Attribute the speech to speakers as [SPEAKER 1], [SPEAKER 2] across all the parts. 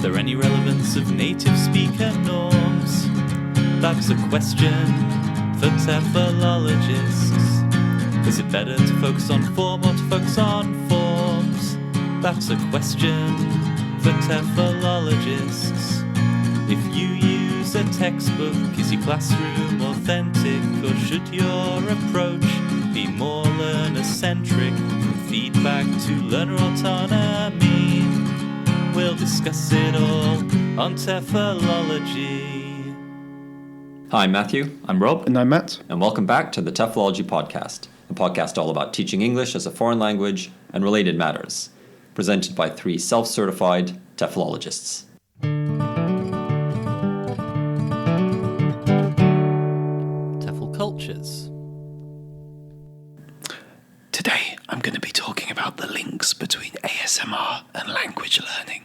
[SPEAKER 1] Is there any relevance of native speaker norms? That's a question for TEFLologists. Is it better to focus on form or to focus on forms? That's a question for TEFLologists. If you use a textbook, is your classroom authentic, or should your approach be more learner-centric, from feedback to learner autonomy? We'll discuss it all on TEFLology.
[SPEAKER 2] Hi, I'm Matthew.
[SPEAKER 1] I'm Rob.
[SPEAKER 3] And I'm Matt.
[SPEAKER 2] And welcome back to the TEFLology Podcast, a podcast all about teaching English as a foreign language and related matters, presented by 3 self-certified TEFLologists.
[SPEAKER 1] TEFL Cultures.
[SPEAKER 3] Today, I'm going to be talking about the links between ASMR and language learning.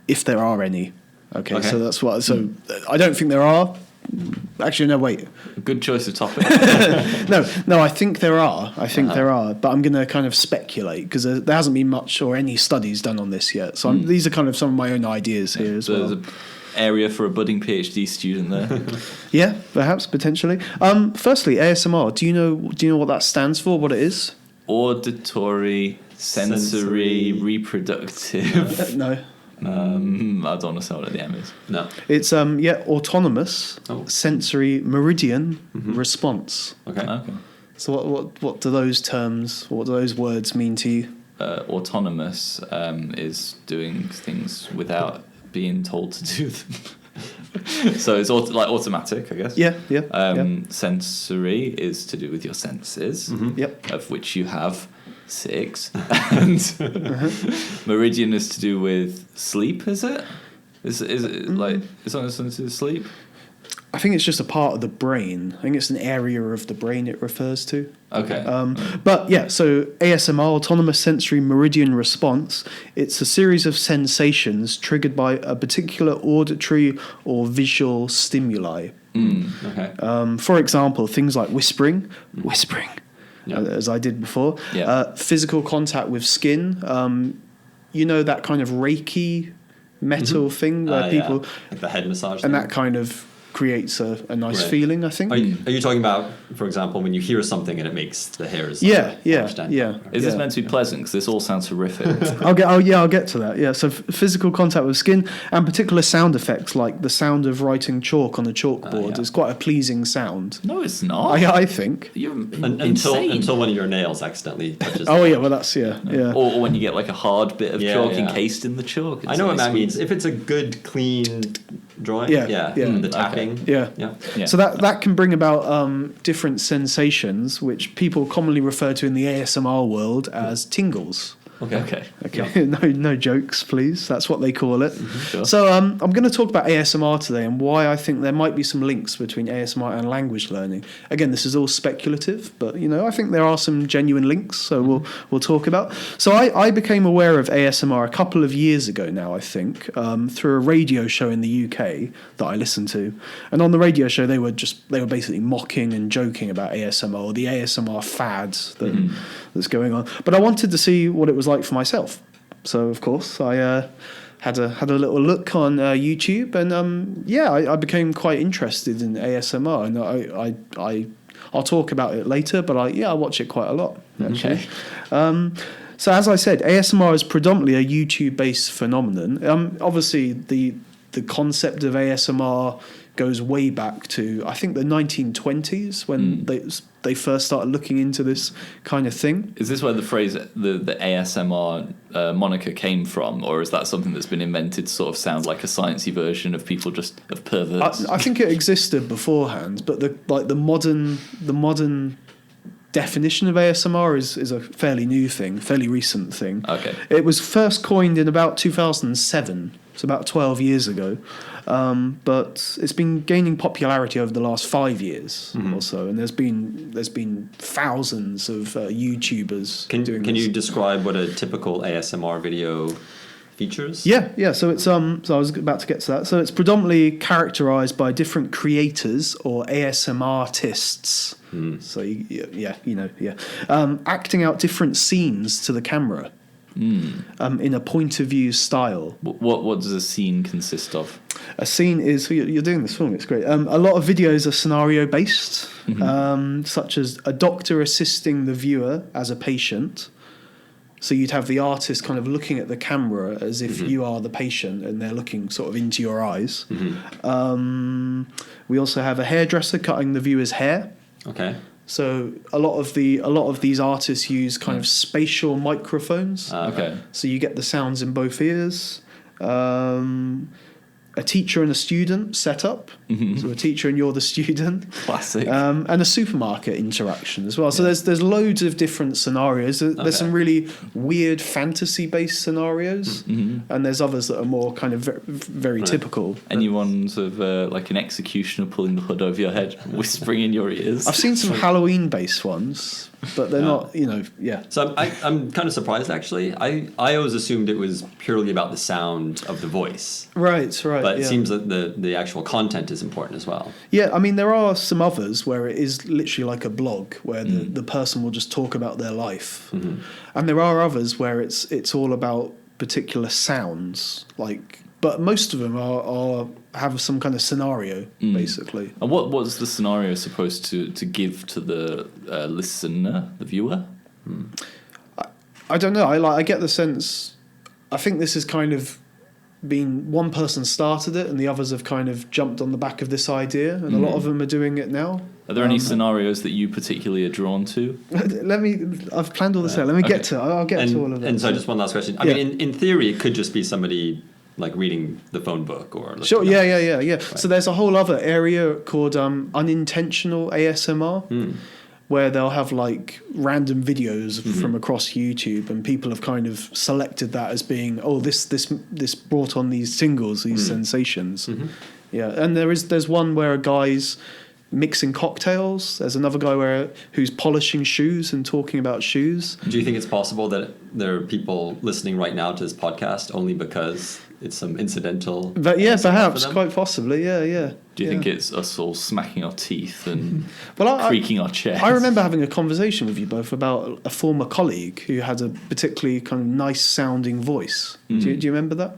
[SPEAKER 3] If there are any. Okay. So that's what... So I don't think there are. Actually, no, wait.
[SPEAKER 1] Good choice of topic.
[SPEAKER 3] No, I think there are. There are. But I'm going to kind of speculate, because there hasn't been much or any studies done on this yet. So these are kind of some of my own ideas here as well.
[SPEAKER 1] There's an area for a budding PhD student there.
[SPEAKER 3] Yeah, perhaps, potentially. Firstly, ASMR. Do you know what that stands for, what it is?
[SPEAKER 1] Auditory, sensory, reproductive.
[SPEAKER 3] No.
[SPEAKER 1] I don't want to say what the M is.
[SPEAKER 2] No.
[SPEAKER 3] It's autonomous sensory meridian response.
[SPEAKER 2] Okay.
[SPEAKER 3] So what do those terms, what do those words mean to you?
[SPEAKER 1] Autonomous is doing things without being told to do them. So it's like automatic, I guess.
[SPEAKER 3] Yeah.
[SPEAKER 1] Sensory is to do with your senses, of which you have 6. And meridian is to do with sleep, is it? Is it like, is that something to do with sleep?
[SPEAKER 3] I think it's just a part of the brain. I think it's an area of the brain it refers to.
[SPEAKER 1] Okay.
[SPEAKER 3] But yeah, so ASMR, autonomous sensory meridian response, it's a series of sensations triggered by a particular auditory or visual stimuli.
[SPEAKER 2] Okay.
[SPEAKER 3] For example, things like whispering, as I did before, physical contact with skin, that kind of Reiki metal thing where people...
[SPEAKER 2] Like the head massage
[SPEAKER 3] and
[SPEAKER 2] thing.
[SPEAKER 3] that kind of creates a nice feeling, I think.
[SPEAKER 2] Are you talking about, for example, when you hear something and it makes the hairs...
[SPEAKER 3] Yeah.
[SPEAKER 1] Is this meant to be pleasant? Because this all sounds horrific.
[SPEAKER 3] I'll get to that. Yeah, so physical contact with skin and particular sound effects, like the sound of writing chalk on a chalkboard is quite a pleasing sound.
[SPEAKER 1] No, it's not.
[SPEAKER 3] I think.
[SPEAKER 1] You're insane.
[SPEAKER 2] Until one of your nails accidentally touches
[SPEAKER 3] That's, yeah.
[SPEAKER 1] Or when you get like a hard bit of chalk encased in the chalk.
[SPEAKER 2] I know what that means. If it's a good, clean drawing, the tapping.
[SPEAKER 3] Yeah. So that can bring about different sensations, which people commonly refer to in the ASMR world as tingles.
[SPEAKER 1] Okay.
[SPEAKER 3] No jokes, please. That's what they call it.
[SPEAKER 1] Sure.
[SPEAKER 3] So I'm going to talk about ASMR today and why I think there might be some links between ASMR and language learning. Again, this is all speculative, but I think there are some genuine links. So we'll talk about. So I became aware of ASMR a couple of years ago now, I think, through a radio show in the UK that I listened to. And on the radio show, they were basically mocking and joking about ASMR, or the ASMR fads that's going on. But I wanted to see what it was like for myself. So, of course, I had a little look on YouTube, and I became quite interested in ASMR, and I'll talk about it later, but I watch it quite a lot, actually. Okay. So, as I said, ASMR is predominantly a YouTube-based phenomenon. Obviously, the concept of ASMR goes way back to, I think, the 1920s when they first started looking into this kind of thing.
[SPEAKER 1] Is this where the phrase, the ASMR moniker came from, or is that something that's been invented to sort of sound like a sciencey version of people of perverts?
[SPEAKER 3] I think it existed beforehand, but the modern definition of ASMR is a fairly new thing, fairly recent thing.
[SPEAKER 1] Okay.
[SPEAKER 3] It was first coined in about 2007, so about 12 years ago. But it's been gaining popularity over the last 5 years or so, and there's been thousands of YouTubers doing this.
[SPEAKER 2] Can you describe what a typical ASMR video features?
[SPEAKER 3] Yeah. So it's so I was about to get to that. So it's predominantly characterized by different creators or ASMR artists. So acting out different scenes to the camera. in a point of view style.
[SPEAKER 1] What does a scene consist of?
[SPEAKER 3] A scene is, you're doing this for me, it's great. A lot of videos are scenario based, such as a doctor assisting the viewer as a patient. So you'd have the artist kind of looking at the camera as if you are the patient and they're looking sort of into your eyes. We also have a hairdresser cutting the viewer's hair.
[SPEAKER 2] Okay.
[SPEAKER 3] So a lot of these artists use kind of spatial microphones.
[SPEAKER 1] Okay.
[SPEAKER 3] So you get the sounds in both ears. A teacher and a student set up. So a teacher and you're the student.
[SPEAKER 1] Classic.
[SPEAKER 3] And a supermarket interaction as well. So there's loads of different scenarios. There's some really weird fantasy-based scenarios, and there's others that are more kind of very typical.
[SPEAKER 1] Anyone sort of like an executioner pulling the hood over your head, whispering in your ears?
[SPEAKER 3] I've seen some Halloween-based ones, but they're not,
[SPEAKER 2] So I'm kind of surprised, actually. I always assumed it was purely about the sound of the voice.
[SPEAKER 3] Right.
[SPEAKER 2] But it seems that the actual content is important as well.
[SPEAKER 3] Yeah, I mean, there are some others where it is literally like a blog where the person will just talk about their life. And there are others where it's all about particular sounds, but most of them have some kind of scenario, basically.
[SPEAKER 1] And what's the scenario supposed to give to the listener, the viewer?
[SPEAKER 3] I don't know. I get the sense. I think this is kind of been one person started it, and the others have kind of jumped on the back of this idea, and a lot of them are doing it now.
[SPEAKER 1] Are there any scenarios that you particularly are drawn to?
[SPEAKER 3] I've planned all this out. Let me get to it. I'll get to all of that.
[SPEAKER 2] And so just one last question. I mean, in theory, it could just be somebody like reading the phone book or...
[SPEAKER 3] Sure, yeah. Right. So there's a whole other area called unintentional ASMR, where they'll have like random videos from across YouTube, and people have kind of selected that as being, this brought on these tingles, these sensations. Yeah, and there's one where a guy's mixing cocktails. There's another guy who's polishing shoes and talking about shoes.
[SPEAKER 2] Do you think it's possible that there are people listening right now to this podcast only because it's some incidental...
[SPEAKER 3] But yeah, perhaps, quite possibly, yeah.
[SPEAKER 1] Do you think it's us all smacking our teeth and creaking our chest?
[SPEAKER 3] I remember having a conversation with you both about a former colleague who had a particularly kind of nice-sounding voice. Do you remember that?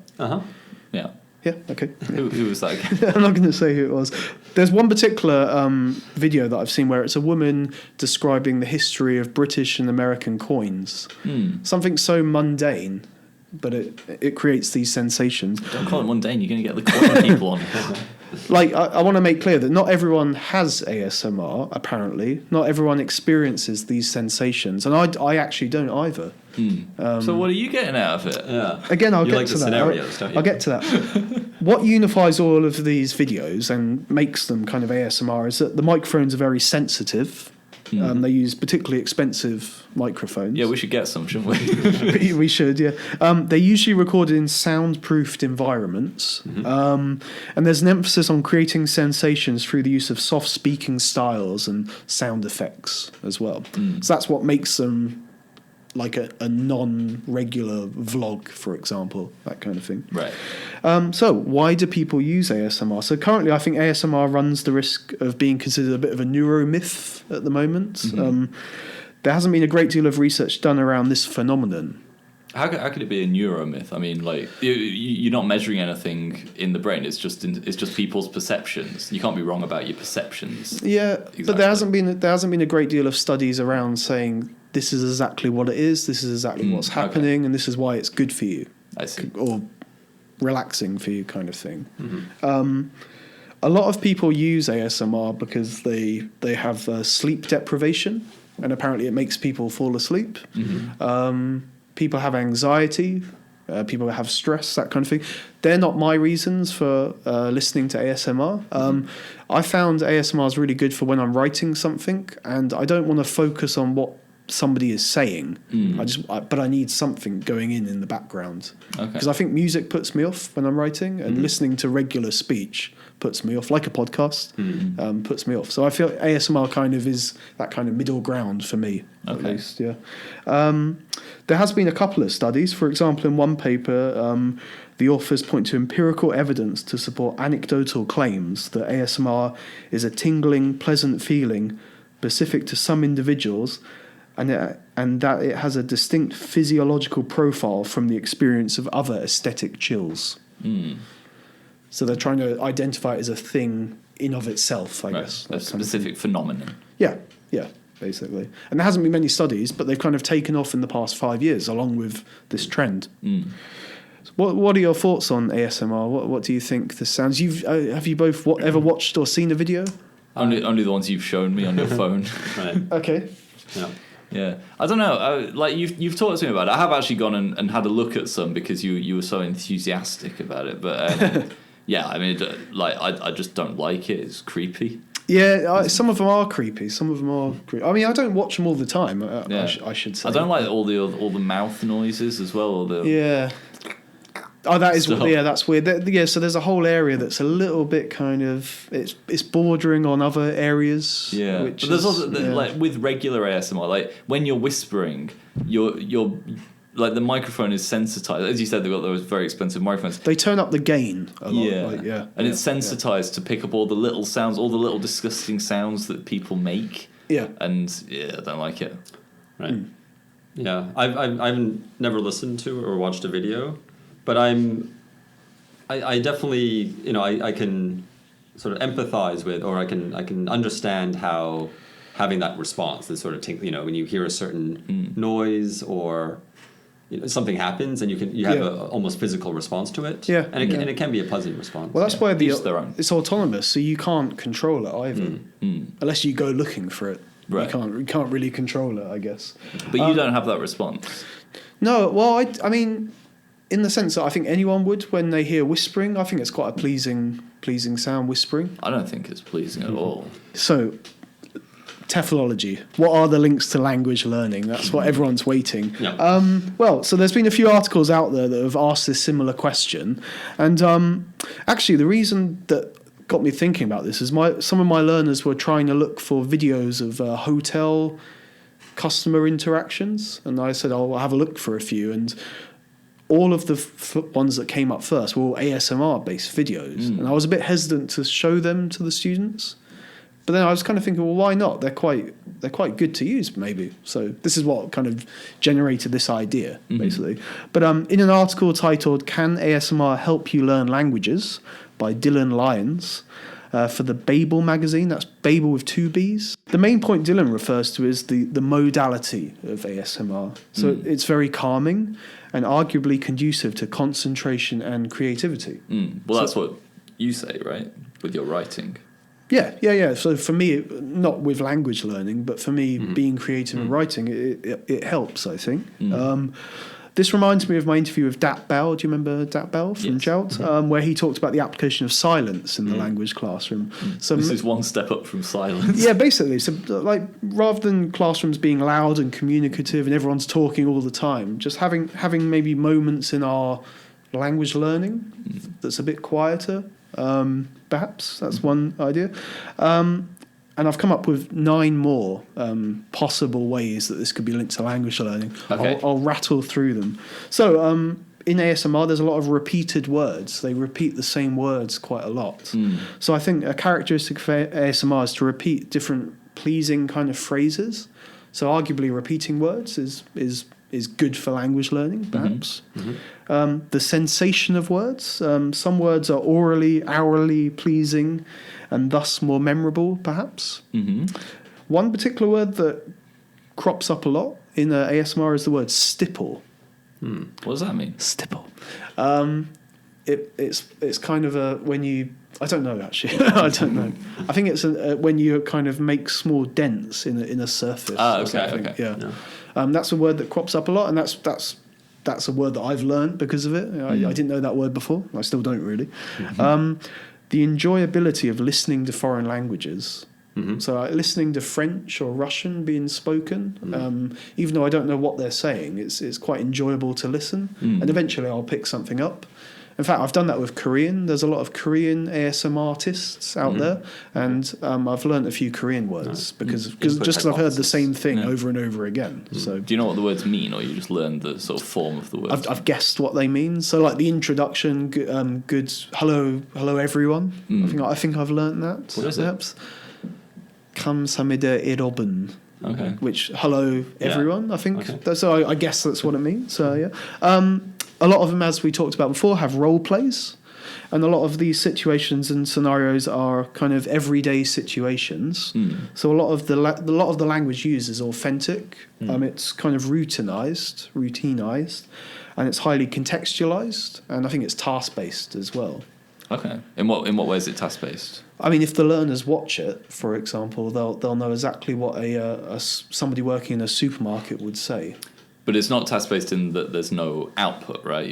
[SPEAKER 1] Yeah.
[SPEAKER 3] Yeah, okay.
[SPEAKER 1] Who was that again?
[SPEAKER 3] I'm not going to say who it was. There's one particular video that I've seen where it's a woman describing the history of British and American coins. Something so mundane, but it creates these sensations.
[SPEAKER 1] Don't call it mundane, you're going to get the coin people on.
[SPEAKER 3] I want to make clear that not everyone has ASMR, apparently. Not everyone experiences these sensations, and I actually don't either.
[SPEAKER 1] So what are you getting out of it?
[SPEAKER 2] Yeah.
[SPEAKER 3] Again, I'll get to that.
[SPEAKER 2] Scenarios, don't you?
[SPEAKER 3] I'll get to that. What unifies all of these videos and makes them kind of ASMR is that the microphones are very sensitive. They use particularly expensive microphones.
[SPEAKER 1] Yeah, we should get some, shouldn't we?
[SPEAKER 3] We should, yeah. They're usually recorded in soundproofed environments. And there's an emphasis on creating sensations through the use of soft speaking styles and sound effects as well. So that's what makes them like a non-regular vlog, for example, that kind of thing.
[SPEAKER 1] Right.
[SPEAKER 3] So why do people use ASMR? So currently I think ASMR runs the risk of being considered a bit of a neuromyth at the moment. There hasn't been a great deal of research done around this phenomenon.
[SPEAKER 1] How could it be a neuromyth? I mean, like you're not measuring anything in the brain. It's just people's perceptions. You can't be wrong about your perceptions.
[SPEAKER 3] Yeah, exactly. But there hasn't been a great deal of studies around saying this is exactly what it is. This is exactly what's happening, and this is why it's good for you.
[SPEAKER 1] I see.
[SPEAKER 3] Or relaxing for you, kind of thing. A lot of people use ASMR because they have sleep deprivation, and apparently it makes people fall asleep. People have anxiety, people have stress, that kind of thing. They're not my reasons for listening to ASMR. I found ASMR is really good for when I'm writing something, and I don't want to focus on what somebody is saying. But I need something going in the background, because I think music puts me off when I'm writing, and listening to regular speech puts me off, like a podcast. Puts me off. So I feel ASMR kind of is that kind of middle ground for me, at least. Yeah. There has been a couple of studies. For example, in one paper, the authors point to empirical evidence to support anecdotal claims that ASMR is a tingling, pleasant feeling specific to some individuals, and and that it has a distinct physiological profile from the experience of other aesthetic chills. So they're trying to identify it as a thing in of itself, I guess.
[SPEAKER 1] A specific phenomenon.
[SPEAKER 3] Yeah, basically. And there hasn't been many studies, but they've kind of taken off in the past 5 years along with this trend. What are your thoughts on ASMR? What do you think this sounds? Have you both ever watched or seen a video?
[SPEAKER 1] Only the ones you've shown me on your phone.
[SPEAKER 2] Right.
[SPEAKER 3] Okay.
[SPEAKER 1] Yeah, I don't know. Like you've talked to me about it. I have actually gone and had a look at some because you were so enthusiastic about it. But yeah, I mean, like I just don't like it. It's creepy.
[SPEAKER 3] Yeah, some of them are creepy. Some of them are creepy. I mean, I don't watch them all the time. I should say.
[SPEAKER 1] I don't like all the mouth noises as well. Or the
[SPEAKER 3] Oh, that is
[SPEAKER 1] stuff.
[SPEAKER 3] that's weird. Yeah, so there's a whole area that's a little bit kind of it's bordering on other areas.
[SPEAKER 1] Yeah,
[SPEAKER 3] which
[SPEAKER 1] but there's
[SPEAKER 3] is,
[SPEAKER 1] also like with regular ASMR, like when you're whispering, you're like the microphone is sensitized. As you said, they've got those very expensive microphones.
[SPEAKER 3] They turn up the gain a lot.
[SPEAKER 1] And it's sensitized to pick up all the little sounds, all the little disgusting sounds that people make. Yeah, and I don't like it.
[SPEAKER 2] Right. Yeah, I've never listened to or watched a video. But I definitely, I can sort of empathize with, or I can understand how having that response, this sort of when you hear a certain noise or something happens and you have a almost physical response to it. Yeah, and it can be a pleasant response.
[SPEAKER 3] Well, that's why it's autonomous, so you can't control it either, unless you go looking for it. Right. You can't really control it, I guess.
[SPEAKER 1] But you don't have that response.
[SPEAKER 3] No, well, I mean. In the sense that I think anyone would when they hear whispering. I think it's quite a pleasing sound, whispering.
[SPEAKER 1] I don't think it's pleasing at all.
[SPEAKER 3] So, TEFLology. What are the links to language learning? That's what everyone's waiting. Yeah. So there's been a few articles out there that have asked this similar question. And actually, the reason that got me thinking about this is some of my learners were trying to look for videos of hotel customer interactions. And I said, I'll have a look for a few. And all of the ones that came up first were all ASMR-based videos, and I was a bit hesitant to show them to the students. But then I was kind of thinking, well, why not? They're quite good to use, maybe. So this is what kind of generated this idea, basically. But in an article titled "Can ASMR Help You Learn Languages?" by Dylan Lyons for the Babel magazine, that's Babel with 2 B's. The main point Dylan refers to is the modality of ASMR. So it's very calming and arguably conducive to concentration and creativity.
[SPEAKER 1] Well, that's what you say, right? With your writing.
[SPEAKER 3] Yeah. So for me, not with language learning, but for me, being creative and writing, it helps, I think. This reminds me of my interview with Dat Bell. Do you remember Dat Bell from Jout? Where he talked about the application of silence in the language classroom. So
[SPEAKER 1] this is one step up from silence.
[SPEAKER 3] Yeah, basically. So, like, rather than classrooms being loud and communicative and everyone's talking all the time, just having maybe moments in our language learning that's a bit quieter. Perhaps that's one idea. And I've come up with 9 more possible ways that this could be linked to language learning. Okay. I'll rattle through them. So in ASMR, there's a lot of repeated words. They repeat the same words quite a lot. So I think a characteristic of ASMR is to repeat different pleasing kind of phrases. So arguably repeating words is good for language learning, perhaps. The sensation of words. Some words are hourly pleasing and thus more memorable, perhaps. One particular word that crops up a lot in ASMR is the word stipple.
[SPEAKER 1] What does that mean?
[SPEAKER 3] Stipple. It's kind of a when you... I don't know, actually. I don't know. I think it's when you kind of make small dents in a surface.
[SPEAKER 1] Okay.
[SPEAKER 3] Yeah. That's a word that crops up a lot, and that's a word that I've learned because of it. I didn't know that word before. I still don't really. The enjoyability of listening to foreign languages. So listening to French or Russian being spoken, even though I don't know what they're saying, it's quite enjoyable to listen. And eventually I'll pick something up. In fact, I've done that with Korean. There's a lot of Korean ASMR artists out there, and I've learned a few Korean words because I've heard the same thing over and over again. So,
[SPEAKER 1] do you know what the words mean, or you just learned the sort of form of the words?
[SPEAKER 3] I've guessed what they mean. So, like the introduction, good hello everyone. I think I've learned that.
[SPEAKER 1] What is
[SPEAKER 3] perhaps? Kamsamida irobun.
[SPEAKER 1] Okay.
[SPEAKER 3] Which hello everyone, I think.
[SPEAKER 2] Okay.
[SPEAKER 3] So I guess that's what it means. So yeah, a lot of them, as we talked about before, have role plays, and a lot of these situations and scenarios are kind of everyday situations. So a lot of the language used is authentic. It's kind of routinized, and it's highly contextualized, and I think it's task based as well.
[SPEAKER 1] Okay. In what way is it task based?
[SPEAKER 3] I mean, if the learners watch it, for example, they'll know exactly what somebody working in a supermarket would say.
[SPEAKER 1] But it's not task based in that there's no output, right?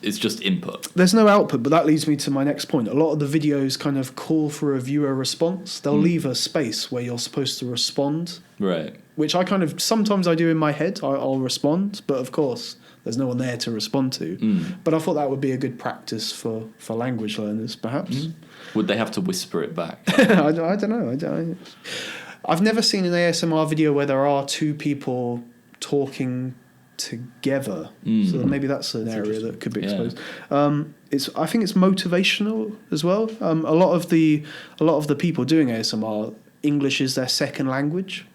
[SPEAKER 1] It's just input.
[SPEAKER 3] There's no output, but that leads me to my next point. A lot of the videos kind of call for a viewer response. They'll leave a space where you're supposed to respond.
[SPEAKER 1] Right.
[SPEAKER 3] Which I kind of sometimes I do in my head. I'll respond, but of course there's no one there to respond to. But I thought that would be a good practice for language learners, perhaps.
[SPEAKER 1] Would they have to whisper it back?
[SPEAKER 3] I don't know. I've never seen an ASMR video where there are two people talking together. So maybe that's an area that could be exposed. I think it's motivational as well. A lot of the people doing ASMR, English is their second language.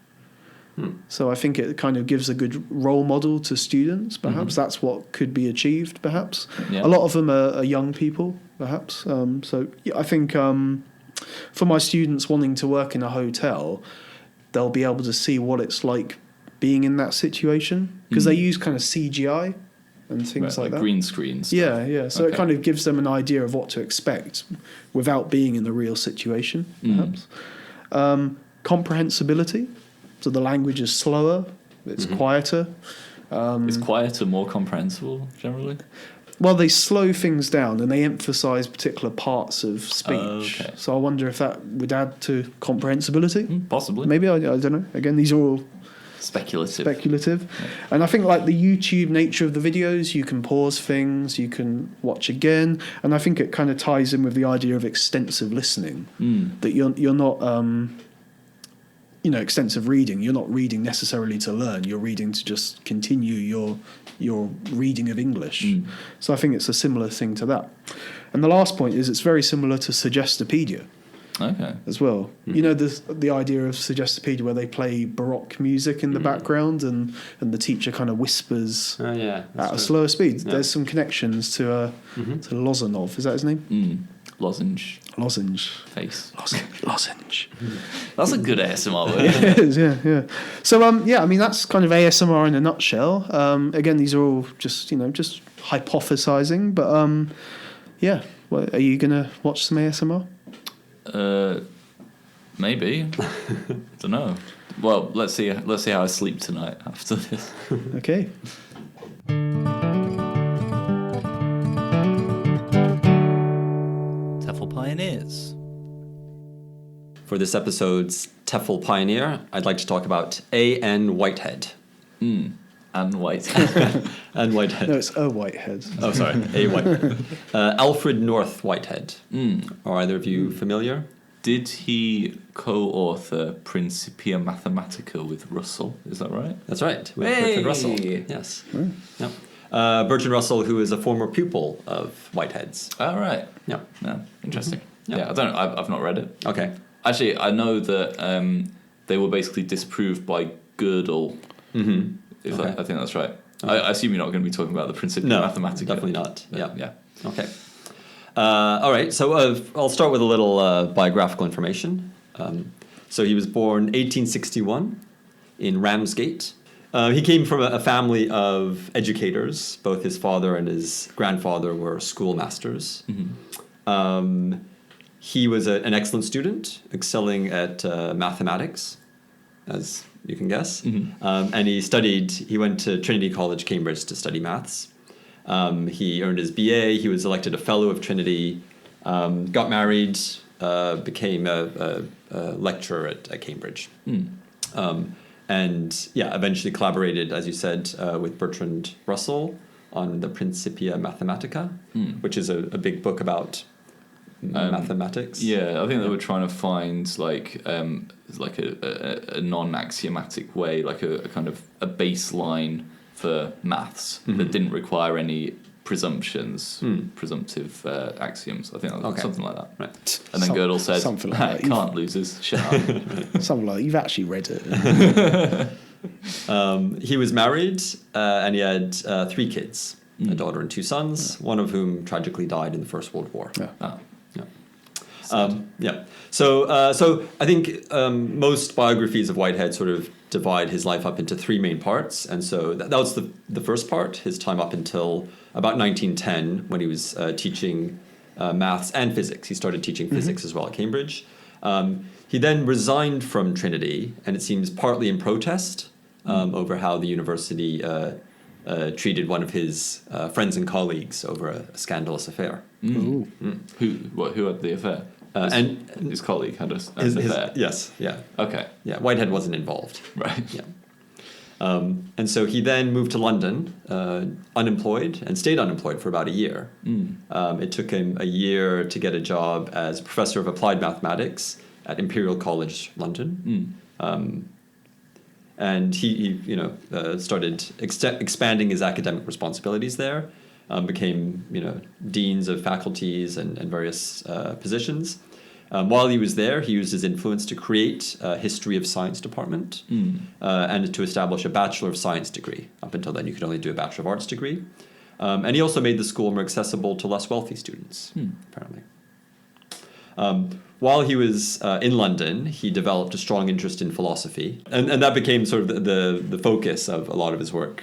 [SPEAKER 3] So I think it kind of gives a good role model to students. Perhaps that's what could be achieved. Perhaps a lot of them are young people. Perhaps so. Yeah, I think for my students wanting to work in a hotel, they'll be able to see what it's like being in that situation, because they use kind of CGI and things like that.
[SPEAKER 1] Green screens.
[SPEAKER 3] Yeah. So it kind of gives them an idea of what to expect without being in the real situation, perhaps. Comprehensibility. So the language is slower, it's quieter.
[SPEAKER 1] Is quieter more comprehensible, generally?
[SPEAKER 3] Well, they slow things down and they emphasise particular parts of speech.
[SPEAKER 1] Okay.
[SPEAKER 3] So I wonder if that would add to comprehensibility.
[SPEAKER 1] Possibly.
[SPEAKER 3] Maybe, I don't know. Again, these are all
[SPEAKER 1] speculative.
[SPEAKER 3] Yeah. And I think like the YouTube nature of the videos, you can pause things, you can watch again, and I think it kind of ties in with the idea of extensive listening. That you're not extensive reading. You're not reading necessarily to learn. You're reading to just continue your reading of English. So I think it's a similar thing to that. And the last point is it's very similar to Suggestopedia.
[SPEAKER 1] Okay.
[SPEAKER 3] As well. You know, the idea of Suggestopedia where they play Baroque music in the background and the teacher kind of whispers at a slower speed. Yeah. There's some connections to Lozanov. Is that his name?
[SPEAKER 1] Lozenge. Face.
[SPEAKER 3] Lozenge.
[SPEAKER 1] That's a good ASMR word.
[SPEAKER 3] It is, yeah. So, I mean, that's kind of ASMR in a nutshell. Again, these are all just hypothesizing, but, well, are you going to watch some ASMR?
[SPEAKER 1] Maybe. Don't know. Well, let's see how I sleep tonight after this.
[SPEAKER 3] Okay.
[SPEAKER 1] TEFL Pioneers.
[SPEAKER 2] For this episode's TEFL Pioneer, I'd like to talk about A.N. Whitehead.
[SPEAKER 1] And Whitehead.
[SPEAKER 2] And Whitehead.
[SPEAKER 3] No, it's a Whitehead.
[SPEAKER 2] Oh, sorry. A. Whitehead. ALFRED North Whitehead. Are either of you familiar?
[SPEAKER 1] Did he co-author Principia Mathematica with Russell? Is that right?
[SPEAKER 2] That's right. With Bertrand Russell. Yes. Yep. Bertrand Russell, who is a former pupil of Whitehead's.
[SPEAKER 1] Oh, right.
[SPEAKER 2] Yeah.
[SPEAKER 1] Yeah. Interesting.
[SPEAKER 2] Yeah.
[SPEAKER 1] I've not read it.
[SPEAKER 2] Okay.
[SPEAKER 1] Actually, I know that they were basically disproved by Gödel. I think that's right. Okay. I assume you're not going to be talking about the Principia Mathematica.
[SPEAKER 2] Definitely not.
[SPEAKER 1] Yeah.
[SPEAKER 2] Okay. All right. So I'll start with a little biographical information. So he was born 1861 in Ramsgate. He came from a family of educators. Both his father and his grandfather were schoolmasters. He was an excellent student, excelling at mathematics, as you can guess. And he went to Trinity College, Cambridge, to study maths. He earned his BA. He was elected a fellow of Trinity, got married, became a lecturer at Cambridge. And eventually collaborated, as you said, with Bertrand Russell on the Principia Mathematica, which is a big book about mathematics.
[SPEAKER 1] Yeah, I think they were trying to find a non-axiomatic way, like a kind of a baseline for maths that didn't require any presumptions, presumptive axioms. I think something like that.
[SPEAKER 2] Right.
[SPEAKER 1] And then Gödel said,
[SPEAKER 3] something like that.
[SPEAKER 1] can't losers, shut up.
[SPEAKER 3] Something like you've actually read it.
[SPEAKER 2] He was married and he had 3 kids, a daughter and 2 sons, one of whom tragically died in the First World War.
[SPEAKER 3] Yeah.
[SPEAKER 2] Yeah. So I think most biographies of Whitehead sort of divide his life up into 3 main parts. And so that was the first part, his time up until about 1910 when he was teaching maths and physics. He started teaching physics as well at Cambridge. He then resigned from Trinity, and it seems partly in protest over how the university treated one of his friends and colleagues over a scandalous affair.
[SPEAKER 1] Who had the affair?
[SPEAKER 2] And
[SPEAKER 1] his colleague had an affair.
[SPEAKER 2] Yes, yeah.
[SPEAKER 1] Okay.
[SPEAKER 2] Yeah, Whitehead wasn't involved.
[SPEAKER 1] Right.
[SPEAKER 2] Yeah. And so he then moved to London, unemployed, and stayed unemployed for about a year. It took him a year to get a job as professor of applied mathematics at Imperial College London. And he started expanding his academic responsibilities there, became, deans of faculties and various positions. While he was there, he used his influence to create a history of science department and to establish a Bachelor of Science degree. Up until then, you could only do a Bachelor of Arts degree. And he also made the school more accessible to less wealthy students, apparently. While he was in London, he developed a strong interest in philosophy, and that became sort of the focus of a lot of his work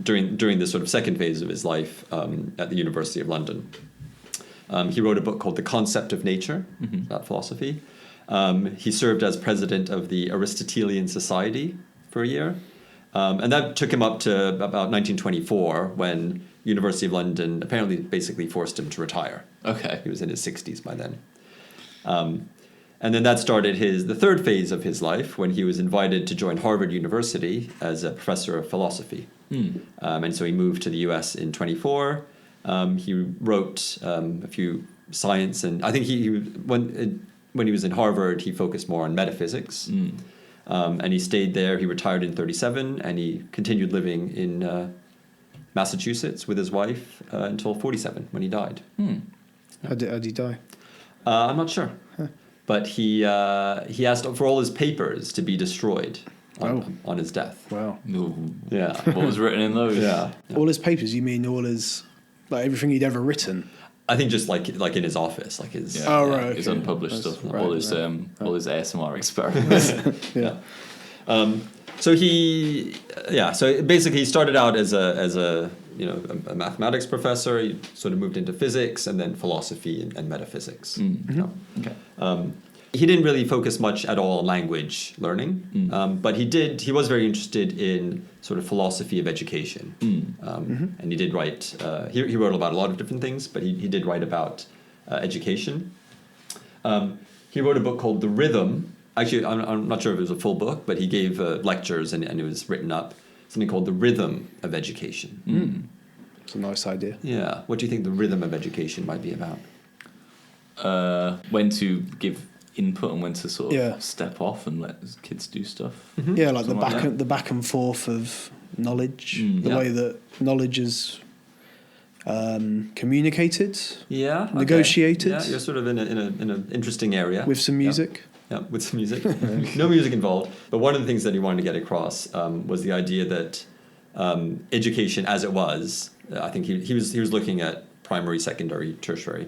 [SPEAKER 2] during this sort of second phase of his life at the University of London. He wrote a book called The Concept of Nature, about philosophy. He served as president of the Aristotelian Society for a year, and that took him up to about 1924 when University of London apparently basically forced him to retire.
[SPEAKER 1] Okay.
[SPEAKER 2] He was in his 60s by then. And then that started the third phase of his life when he was invited to join Harvard University as a professor of philosophy. And so he moved to the US in 24. He wrote a few science, and I think when he was in Harvard, he focused more on metaphysics. And he stayed there. He retired in 37, and he continued living in Massachusetts with his wife until 47 when he died.
[SPEAKER 3] How did he die?
[SPEAKER 2] I'm not sure, but he asked for all his papers to be destroyed on his death.
[SPEAKER 3] Wow.
[SPEAKER 2] Yeah.
[SPEAKER 1] What was written in those?
[SPEAKER 2] Yeah.
[SPEAKER 3] All his papers? You mean all his, like everything he'd ever written?
[SPEAKER 2] I think just like in his office, like his
[SPEAKER 3] right,
[SPEAKER 1] his unpublished
[SPEAKER 3] That's
[SPEAKER 1] stuff,
[SPEAKER 3] right,
[SPEAKER 1] all his ASMR experiments.
[SPEAKER 2] So basically he started out as a mathematics professor. He sort of moved into physics and then philosophy and metaphysics.
[SPEAKER 1] Okay.
[SPEAKER 2] He didn't really focus much at all on language learning, but he was very interested in sort of philosophy of education. And he did write, he wrote about a lot of different things, but he did write about education. He wrote a book called The Rhythm. Actually, I'm not sure if it was a full book, but he gave lectures and it was written up. Something called The Rhythm of Education.
[SPEAKER 3] It's a nice idea.
[SPEAKER 2] Yeah. What do you think the rhythm of education might be about?
[SPEAKER 1] When to give input and when to sort of
[SPEAKER 3] Yeah.
[SPEAKER 1] step off and let kids do stuff.
[SPEAKER 3] Yeah, like
[SPEAKER 1] Something
[SPEAKER 3] the back and forth of knowledge, the
[SPEAKER 2] Yeah.
[SPEAKER 3] way that knowledge is communicated.
[SPEAKER 2] Yeah. Okay.
[SPEAKER 3] Negotiated.
[SPEAKER 2] Yeah, you're sort of in an interesting area.
[SPEAKER 3] With some music.
[SPEAKER 2] Yeah, with some music. No music involved. But one of the things that he wanted to get across was the idea that education as it was, I think he was looking at primary, secondary, tertiary.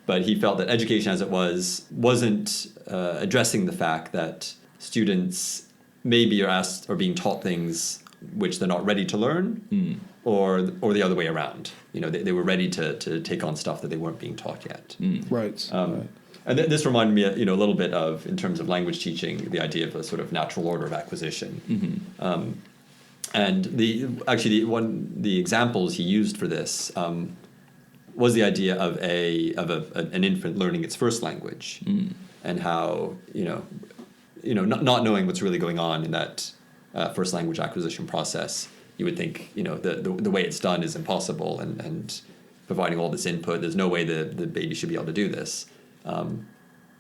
[SPEAKER 2] But he felt that education as it wasn't addressing the fact that students maybe are asked or being taught things which they're not ready to learn, or the other way around. They were ready to take on stuff that they weren't being taught yet.
[SPEAKER 3] Right.
[SPEAKER 2] And this reminded me, a little bit of, in terms of language teaching, the idea of a sort of natural order of acquisition. And the examples he used for this was the idea of an infant learning its first language, and how not knowing what's really going on in that first language acquisition process, you would think the way it's done is impossible, and providing all this input, there's no way the baby should be able to do this.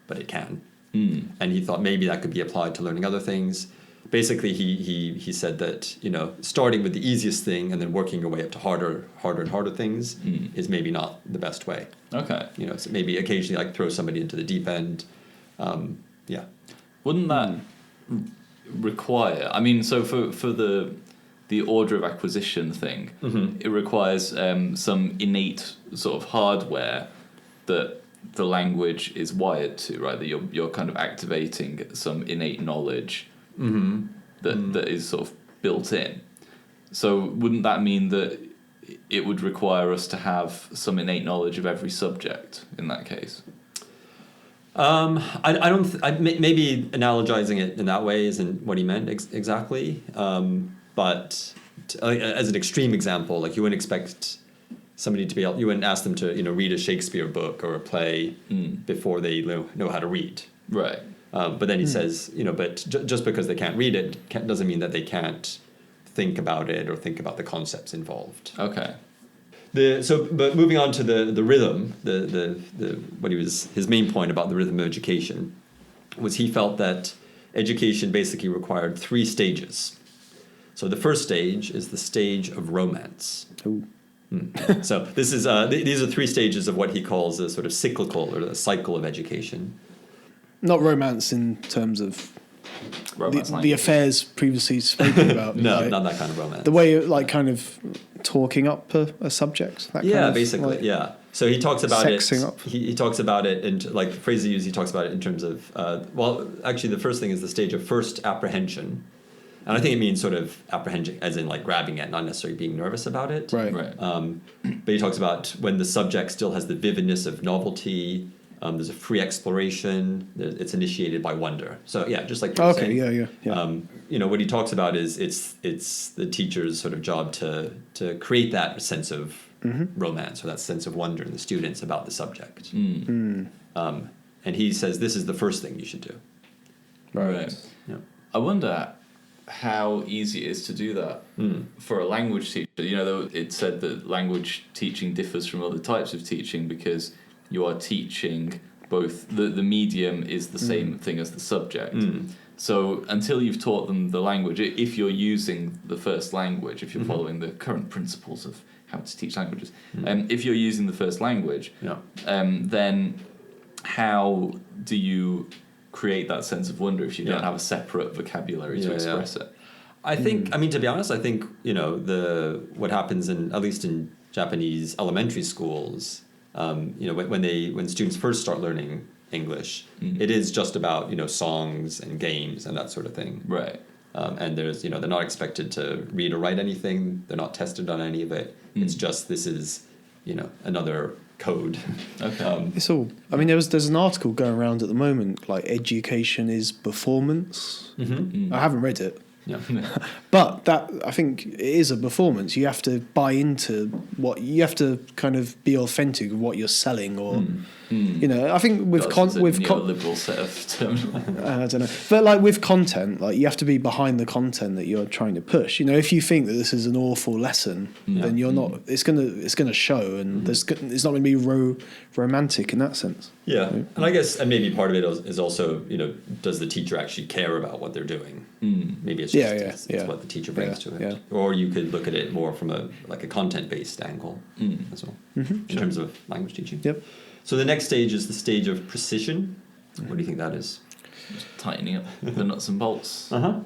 [SPEAKER 2] But it can. And he thought maybe that could be applied to learning other things. basically he said that, you know, starting with the easiest thing and then working your way up to harder and harder things is maybe not the best way.
[SPEAKER 1] Okay.
[SPEAKER 2] You know, so maybe occasionally like throw somebody into the deep end. Yeah.
[SPEAKER 1] Wouldn't that require? I mean, so for the order of acquisition thing, it requires some innate sort of hardware that the language is wired to, right? That you're kind of activating some innate knowledge that is sort of built in. So wouldn't that mean that it would require us to have some innate knowledge of every subject in that case?
[SPEAKER 2] I don't. Maybe analogizing it in that way isn't what he meant exactly. But as an extreme example, like you wouldn't expect somebody to be able, you wouldn't ask them to, you know, read a Shakespeare book or a play before they know how to read.
[SPEAKER 1] Right.
[SPEAKER 2] But then he says, you know, but just because they can't read it doesn't mean that they can't think about it or think about the concepts involved.
[SPEAKER 1] Okay.
[SPEAKER 2] But moving on to the rhythm, his main point about the rhythm of education was he felt that education basically required 3 stages. So the first stage is the stage of romance.
[SPEAKER 3] Ooh.
[SPEAKER 2] So this is these are 3 stages of what he calls a sort of cyclical or the cycle of education.
[SPEAKER 3] Not romance in terms of
[SPEAKER 1] Romance
[SPEAKER 3] the
[SPEAKER 1] language.
[SPEAKER 3] affairs previously spoken about.
[SPEAKER 2] No,
[SPEAKER 3] right?
[SPEAKER 2] not that kind of romance.
[SPEAKER 3] The way you're like kind of talking up a subject. That
[SPEAKER 2] Yeah,
[SPEAKER 3] kind of,
[SPEAKER 2] basically,
[SPEAKER 3] like,
[SPEAKER 2] yeah. So he talks about
[SPEAKER 3] sexing
[SPEAKER 2] it.
[SPEAKER 3] up.
[SPEAKER 2] He talks about it in like the phrase he used. He talks about it in terms of well, actually, the first thing is the stage of first apprehension, and I think it means sort of apprehension as in like grabbing it, not necessarily being nervous about it.
[SPEAKER 3] Right.
[SPEAKER 1] Right.
[SPEAKER 2] But he talks about when the subject still has the vividness of novelty. There's a free exploration. It's initiated by wonder. So yeah, just like you were
[SPEAKER 3] Okay.
[SPEAKER 2] saying.
[SPEAKER 3] Yeah.
[SPEAKER 2] You know what he talks about is it's the teacher's sort of job to create that sense of romance or that sense of wonder in the students about the subject. And he says this is the first thing you should do.
[SPEAKER 1] Right.
[SPEAKER 2] Yeah.
[SPEAKER 1] I wonder how easy it is to do that for a language teacher. You know, it said that language teaching differs from other types of teaching because you are teaching both the medium is the same thing as the subject. So until you've taught them the language, if you're using the first language, if you're following the current principles of how to teach languages, if you're using the first language, then how do you create that sense of wonder if you don't have a separate vocabulary to express it?
[SPEAKER 2] I think, I mean, to be honest, I think, you know, what happens at least in Japanese elementary schools, you know, when students first start learning English, it is just about, you know, songs and games and that sort of thing.
[SPEAKER 1] Right.
[SPEAKER 2] And there's, you know, they're not expected to read or write anything. They're not tested on any of it. It's just, this is, you know, another code.
[SPEAKER 1] Okay.
[SPEAKER 3] It's all. I mean, there's an article going around at the moment, like education is performance. I haven't read it,
[SPEAKER 2] Yeah.
[SPEAKER 3] but that I think it is a performance. You have to buy into what you have to kind of be authentic with what you're selling, or you know. I think with
[SPEAKER 1] neoliberal set of terminology.
[SPEAKER 3] I don't know, but like with content, like you have to be behind the content that you're trying to push. You know, if you think that this is an awful lesson, then you're not. It's gonna show, and it's not going to be romantic in that sense.
[SPEAKER 2] Yeah, and I guess maybe part of it is also, you know, does the teacher actually care about what they're doing? Maybe it's just it's what the teacher brings to it.
[SPEAKER 3] Yeah.
[SPEAKER 2] Or you could look at it more from a content-based angle as well, in terms of language teaching.
[SPEAKER 3] Yep.
[SPEAKER 2] So the next stage is the stage of precision. What do you think that is?
[SPEAKER 1] Just tightening up the nuts and bolts.
[SPEAKER 2] Yeah.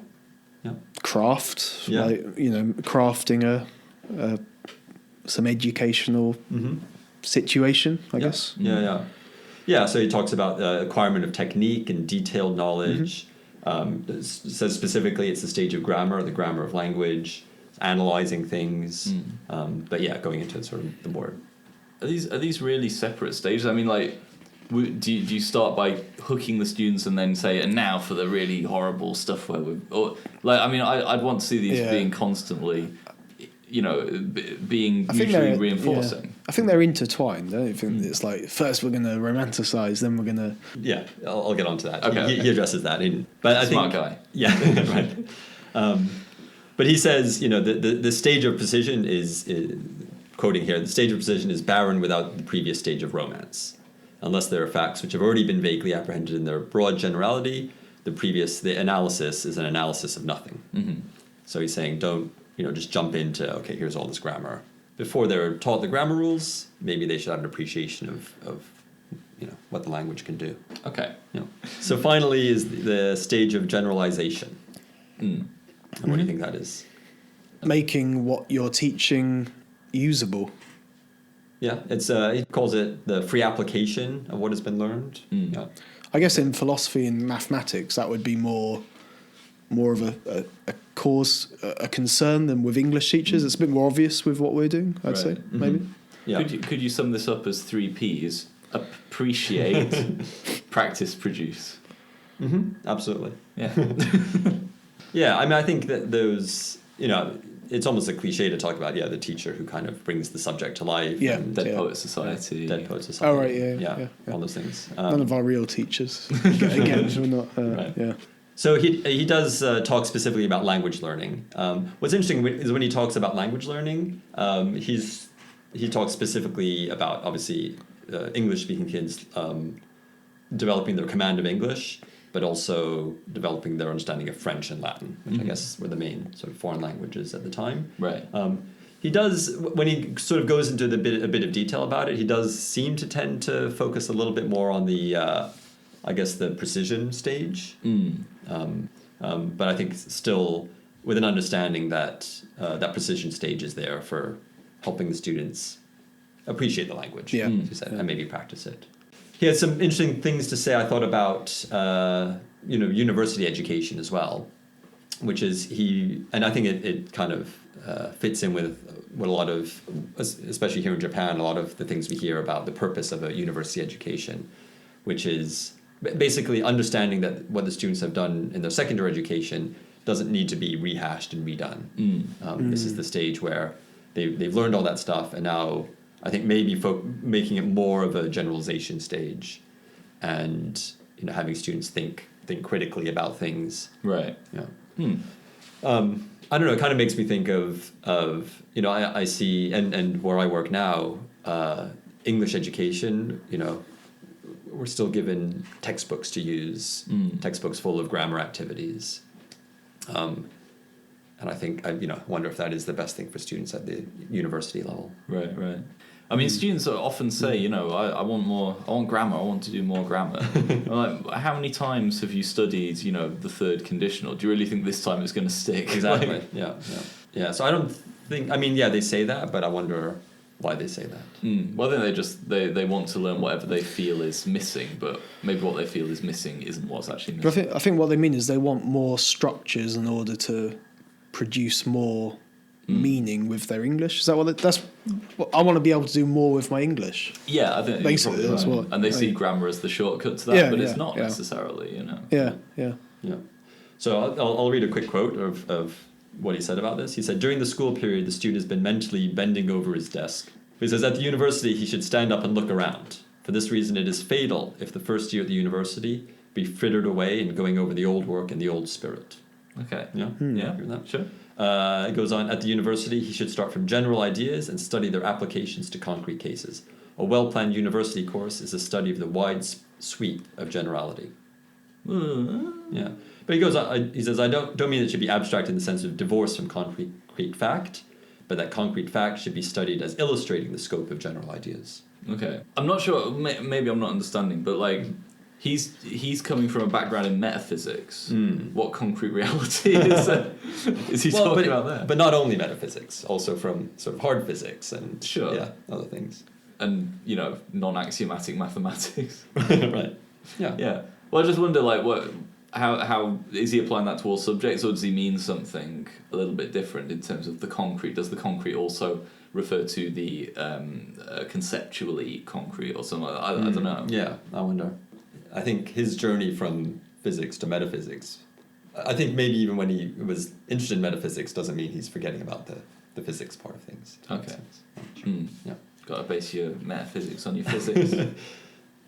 [SPEAKER 3] Craft,
[SPEAKER 2] Yeah.
[SPEAKER 3] like, you know, crafting some educational situation, I guess.
[SPEAKER 2] Yeah, so he talks about the acquirement of technique and detailed knowledge. Says specifically it's the stage of grammar, the grammar of language, analyzing things. But yeah, going into sort of the more...
[SPEAKER 1] Are these really separate stages? I mean, like, do you start by hooking the students and then say, and now for the really horrible stuff where I'd want to see these being constantly, you know, being mutually reinforcing.
[SPEAKER 3] Yeah. I think they're intertwined. I don't think it's like first we're going to romanticize, then we're going to...
[SPEAKER 2] Yeah, I'll get on to that.
[SPEAKER 1] Okay,
[SPEAKER 2] he addresses that. But I
[SPEAKER 1] Smart
[SPEAKER 2] think,
[SPEAKER 1] guy.
[SPEAKER 2] Yeah, right. But he says, you know, the stage of precision is, quoting here, the stage of precision is barren without the previous stage of romance. Unless there are facts which have already been vaguely apprehended in their broad generality, the analysis is an analysis of nothing.
[SPEAKER 1] Mm-hmm.
[SPEAKER 2] So he's saying don't, just jump into, okay, here's all this grammar. Before they're taught the grammar rules, maybe they should have an appreciation of what the language can do.
[SPEAKER 1] Okay.
[SPEAKER 2] So finally is the stage of generalization.
[SPEAKER 1] Mm.
[SPEAKER 2] And what do you think that is?
[SPEAKER 3] Making what you're teaching usable.
[SPEAKER 2] Yeah, it's he calls it the free application of what has been learned.
[SPEAKER 1] Mm.
[SPEAKER 2] Yeah.
[SPEAKER 3] I guess in philosophy and mathematics, that would be more of a cause, a concern than with English teachers. It's a bit more obvious with what we're doing, I'd say, maybe.
[SPEAKER 2] Yeah.
[SPEAKER 1] Could you sum this up as 3 Ps? Appreciate, practice, produce.
[SPEAKER 2] Mm-hmm. Absolutely.
[SPEAKER 1] Yeah.
[SPEAKER 2] Yeah, I mean, I think that those, it's almost a cliche to talk about, the teacher who kind of brings the subject to life.
[SPEAKER 3] Yeah.
[SPEAKER 2] And
[SPEAKER 1] Dead Poet Society.
[SPEAKER 2] Dead Poet Society.
[SPEAKER 3] Oh, right, yeah.
[SPEAKER 2] All those things.
[SPEAKER 3] None of our real teachers. Again, we're not,
[SPEAKER 2] Right.
[SPEAKER 3] yeah.
[SPEAKER 2] So he does talk specifically about language learning. What's interesting is when he talks about language learning, he talks specifically about, obviously, English-speaking kids developing their command of English, but also developing their understanding of French and Latin, which I guess were the main sort of foreign languages at the time.
[SPEAKER 1] Right.
[SPEAKER 2] He does, when he sort of goes into a bit of detail about it, he does seem to tend to focus a little bit more on the, I guess, the precision stage.
[SPEAKER 1] Mm.
[SPEAKER 2] But I think still with an understanding that that precision stage is there for helping the students appreciate the language,
[SPEAKER 3] Yeah.
[SPEAKER 2] as you said, and maybe practice it. He had some interesting things to say, I thought, about university education as well, which is and I think it kind of fits in with what a lot of, especially here in Japan, a lot of the things we hear about the purpose of a university education, which is basically understanding that what the students have done in their secondary education doesn't need to be rehashed and redone. This is the stage where they've learned all that stuff, and now I think maybe making it more of a generalization stage, and having students think critically about things.
[SPEAKER 1] Right.
[SPEAKER 2] Yeah. I don't know. It kind of makes me think of I see and where I work now, English education. We're still given textbooks to use, textbooks full of grammar activities. And I think, I wonder if that is the best thing for students at the university level.
[SPEAKER 1] Right. I mean, students often say, I want grammar, I want to do more grammar. Like, how many times have you studied, the third conditional? Do you really think this time it's going to stick?
[SPEAKER 2] Exactly, yeah. So I don't think, they say that, but I wonder why they say that.
[SPEAKER 1] Well, I think they want to learn whatever they feel is missing, but maybe what they feel is missing isn't what's actually missing.
[SPEAKER 3] But I think what they mean is they want more structures in order to produce more meaning with their English. Is that that's what I want to be able to do more with my English?
[SPEAKER 1] Yeah, I think
[SPEAKER 3] basically that's
[SPEAKER 1] right.
[SPEAKER 3] what.
[SPEAKER 1] And they see grammar as the shortcut to that, but it's not
[SPEAKER 3] yeah.
[SPEAKER 1] necessarily,
[SPEAKER 3] Yeah.
[SPEAKER 2] So I'll read a quick quote of what he said about this. He said, during the school period, the student has been mentally bending over his desk. He says, at the university, he should stand up and look around. For this reason, it is fatal if the first year at the university be frittered away in going over the old work and the old spirit.
[SPEAKER 1] Okay.
[SPEAKER 2] Yeah?
[SPEAKER 1] Yeah,
[SPEAKER 2] Agree with that?
[SPEAKER 1] sure.
[SPEAKER 2] It goes on, at the university, he should start from general ideas and study their applications to concrete cases. A well-planned university course is a study of the wide sweep of generality. Yeah. But he goes on, he says, I don't mean it should be abstract in the sense of divorce from concrete fact, but that concrete fact should be studied as illustrating the scope of general ideas.
[SPEAKER 1] Okay. I'm not sure, maybe I'm not understanding, but like, he's coming from a background in metaphysics. What concrete reality is he talking about there?
[SPEAKER 2] But not only metaphysics, also from sort of hard physics and
[SPEAKER 1] sure.
[SPEAKER 2] Other things.
[SPEAKER 1] And, non-axiomatic mathematics.
[SPEAKER 2] Right. Yeah.
[SPEAKER 1] Yeah. Well, I just wonder, like, how is he applying that to all subjects, or does he mean something a little bit different in terms of the concrete? Does the concrete also refer to the conceptually concrete or something like that? I don't know.
[SPEAKER 2] Yeah, I wonder. I think his journey from physics to metaphysics, I think maybe even when he was interested in metaphysics doesn't mean he's forgetting about the physics part of things.
[SPEAKER 1] Okay.
[SPEAKER 2] Yeah.
[SPEAKER 1] Got to base your metaphysics on your physics.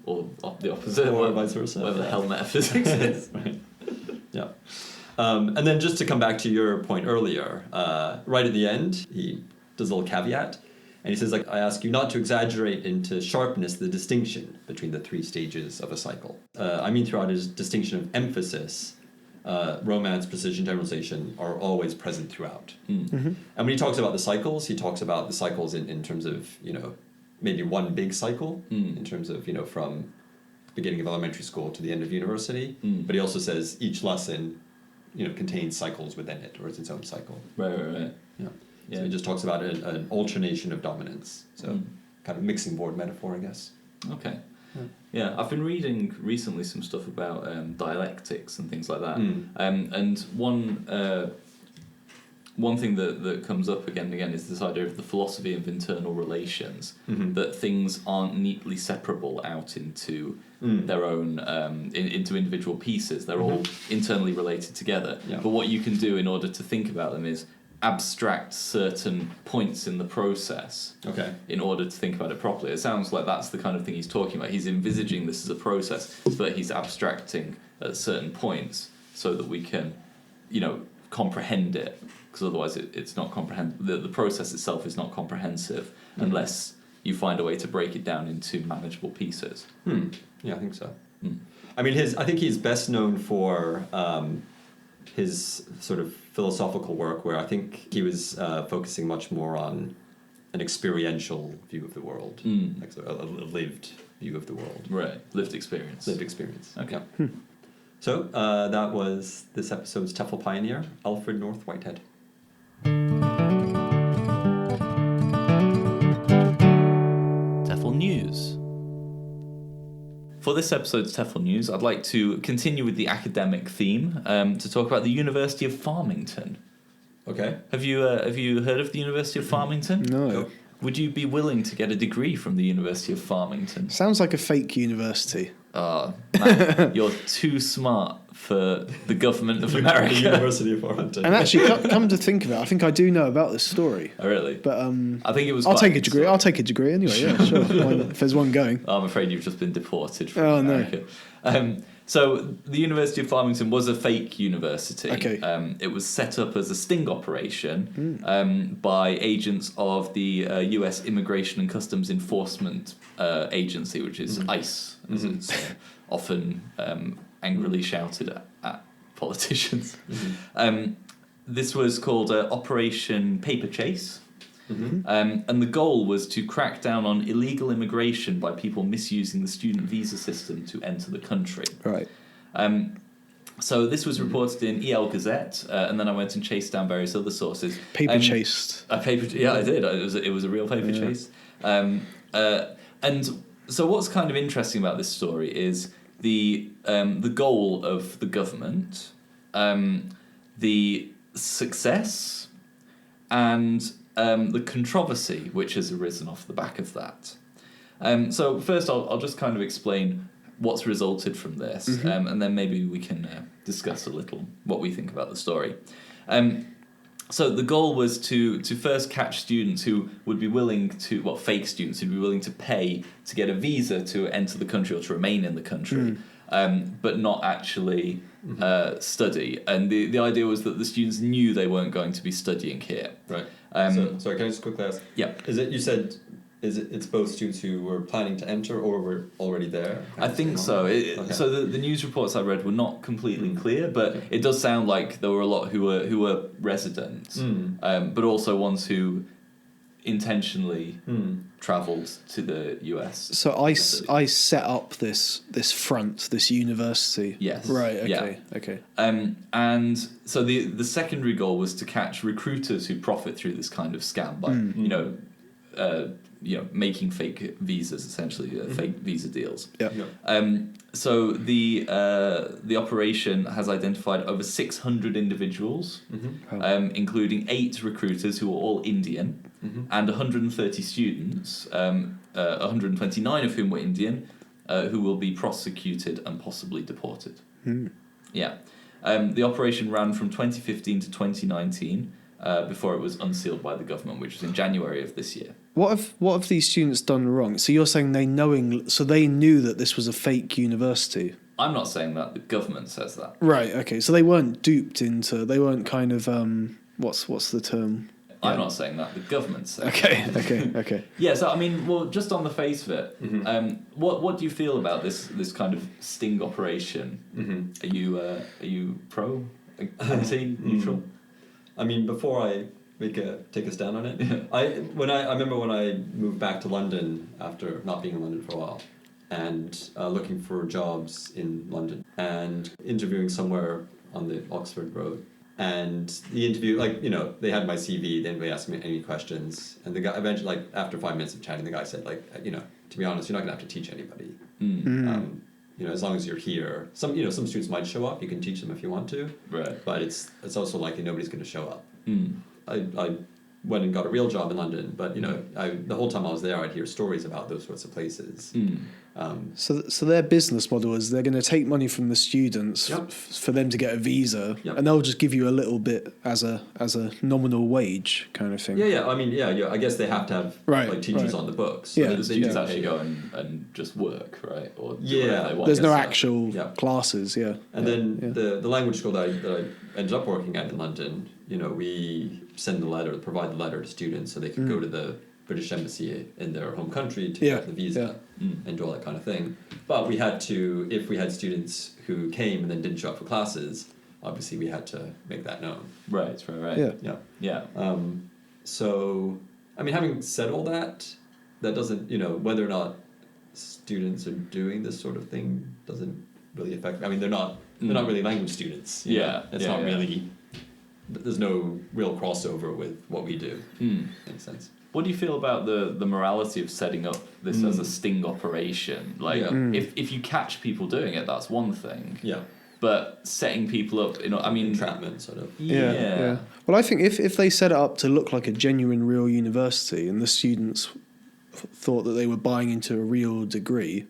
[SPEAKER 1] Or the opposite.
[SPEAKER 2] Or vice versa.
[SPEAKER 1] Whatever the hell metaphysics is.
[SPEAKER 2] Right. Yeah. And then just to come back to your point earlier, right at the end, he does a little caveat. And he says, like, I ask you not to exaggerate into sharpness the distinction between the 3 stages of a cycle. I mean, throughout his distinction of emphasis, romance, precision, generalization are always present throughout. And when he talks about the cycles, he talks about the cycles in terms of, maybe one big cycle, in terms of, from beginning of elementary school to the end of university. But he also says each lesson, contains cycles within it, or it's its own cycle.
[SPEAKER 1] Right.
[SPEAKER 2] Yeah. So he just talks about an alternation of dominance. So kind of mixing board metaphor, I guess.
[SPEAKER 1] Okay. Yeah, I've been reading recently some stuff about dialectics and things like that. And one thing that comes up again and again is this idea of the philosophy of internal relations, that things aren't neatly separable out into their own, into individual pieces. They're all internally related together. Yeah. But what you can do in order to think about them is abstract certain points in the process in order to think about it properly. It sounds like that's the kind of thing he's talking about. He's envisaging this as a process, but he's abstracting at certain points so that we can, comprehend it, because otherwise it's not comprehensive. The process itself is not comprehensive unless you find a way to break it down into manageable pieces.
[SPEAKER 2] Yeah, I think so. I mean, I think he's best known for his sort of philosophical work, where I think he was focusing much more on an experiential view of the world, like a lived view of the world.
[SPEAKER 1] Right, lived experience.
[SPEAKER 2] Lived experience.
[SPEAKER 1] Okay.
[SPEAKER 2] Yeah. So that was this episode's TEFL pioneer, ALFRED North Whitehead.
[SPEAKER 1] TEFL News. For this episode's TEFL News, I'd like to continue with the academic theme to talk about the University of Farmington.
[SPEAKER 2] Okay.
[SPEAKER 1] Have you heard of the University of Farmington?
[SPEAKER 3] No.
[SPEAKER 1] Would you be willing to get a degree from the University of Farmington?
[SPEAKER 3] Sounds like a fake university.
[SPEAKER 1] Man, you're too smart for the government of America.
[SPEAKER 2] The University of Farmington.
[SPEAKER 3] And actually, come to think of it, I think I do know about this story.
[SPEAKER 1] Oh, really?
[SPEAKER 3] But
[SPEAKER 1] I think it was.
[SPEAKER 3] I'll take a degree. I'll take a degree anyway. Yeah, sure. Why not? If there's one going.
[SPEAKER 1] I'm afraid you've just been deported from America.
[SPEAKER 3] No.
[SPEAKER 1] So the University of Farmington was a fake university.
[SPEAKER 3] Okay.
[SPEAKER 1] It was set up as a sting operation by agents of the U.S. Immigration and Customs Enforcement Agency, which is ICE, as it's often angrily shouted at politicians. This was called Operation Paper Chase. And the goal was to crack down on illegal immigration by people misusing the student visa system to enter the country.
[SPEAKER 3] Right.
[SPEAKER 1] So this was reported in EL Gazette, and then I went and chased down various other sources.
[SPEAKER 3] Paper chased.
[SPEAKER 1] I did. It was a real paper chase. And so what's kind of interesting about this story is the goal of the government, the success, and the controversy which has arisen off the back of that. So first I'll just kind of explain what's resulted from this, and then maybe we can discuss a little what we think about the story. So the goal was to first catch students who would be willing to, fake students who'd be willing to pay to get a visa to enter the country or to remain in the country, but not actually study. And the idea was that the students knew they weren't going to be studying here.
[SPEAKER 2] Right. Sorry, can I just quickly ask?
[SPEAKER 1] Yeah.
[SPEAKER 2] It's both students who were planning to enter or were already there?
[SPEAKER 1] I think so. So the news reports I read were not completely clear, but it does sound like there were a lot who were residents, but also ones who intentionally travelled to the US.
[SPEAKER 3] So I set up this front, this university.
[SPEAKER 1] Yes.
[SPEAKER 3] Right. Okay.
[SPEAKER 1] Yeah.
[SPEAKER 3] Okay.
[SPEAKER 1] And so the secondary goal was to catch recruiters who profit through this kind of scam by making fake visas, essentially fake visa deals.
[SPEAKER 3] Yeah.
[SPEAKER 1] So the operation has identified over 600 individuals, including 8 recruiters who are all Indian, and 130 students, 129 of whom were Indian, who will be prosecuted and possibly deported. Yeah. The operation ran from 2015 to 2019 before it was unsealed by the government, which was in January of this year.
[SPEAKER 3] What have these students done wrong? So you're saying they knew that this was a fake university?
[SPEAKER 1] I'm not saying that. The government says that.
[SPEAKER 3] Right. Okay. So they weren't duped into. They weren't kind of what's the term?
[SPEAKER 1] I'm not saying that. The government's saying
[SPEAKER 3] Okay.
[SPEAKER 1] Yeah, so I mean, well, just on the face of it, what do you feel about this kind of sting operation? Are you pro, anti, neutral?
[SPEAKER 2] I mean, before I take a stand on it, I remember when I moved back to London after not being in London for a while, and looking for jobs in London and interviewing somewhere on the Oxford Road. And the interview, they had my CV, they didn't really ask me any questions. And the guy eventually, after 5 minutes of chatting, the guy said, to be honest, you're not going to have to teach anybody. As long as you're here. Some students might show up, you can teach them if you want to.
[SPEAKER 1] Right.
[SPEAKER 2] But it's also likely nobody's going to show up. I went and got a real job in London, but the whole time I was there, I'd hear stories about those sorts of places.
[SPEAKER 3] So their business model is they're going to take money from the students for them to get a visa, and they'll just give you a little bit as a nominal wage kind of thing.
[SPEAKER 2] I guess they have to have teachers on the books. So
[SPEAKER 1] the students actually go and just work, right? Or
[SPEAKER 3] there's no actual classes.
[SPEAKER 2] And then the language school that I ended up working at in London, we provide the letter to students so they can go to the British Embassy in their home country to get the visa and do all that kind of thing. But we had to, if we had students who came and then didn't show up for classes, obviously we had to make that known.
[SPEAKER 1] Right. Yeah.
[SPEAKER 2] So, I mean, having said all that, that doesn't, whether or not students are doing this sort of thing doesn't really affect. I mean, they're not really language students. It's not really. There's no real crossover with what we do. In a sense.
[SPEAKER 1] What do you feel about the morality of setting up this as a sting operation? If you catch people doing it, that's one thing.
[SPEAKER 2] Yeah.
[SPEAKER 1] But setting people up,
[SPEAKER 2] entrapment, sort of.
[SPEAKER 3] Yeah. Well, I think if they set it up to look like a genuine, real university, and the students thought that they were buying into a real degree,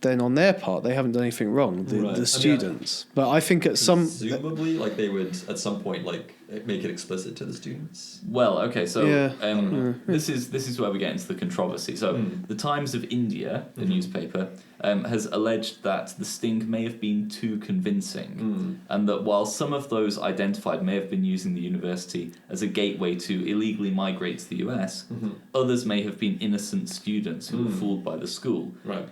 [SPEAKER 3] then on their part they haven't done anything wrong. The students, but I think at
[SPEAKER 2] presumably, they would at some point make it explicit to the students.
[SPEAKER 1] Well, okay, so this is where we get into the controversy. So the Times of India, the newspaper, has alleged that the sting may have been too convincing, and that while some of those identified may have been using the university as a gateway to illegally migrate to the US, others may have been innocent students who were fooled by the school.
[SPEAKER 2] Right.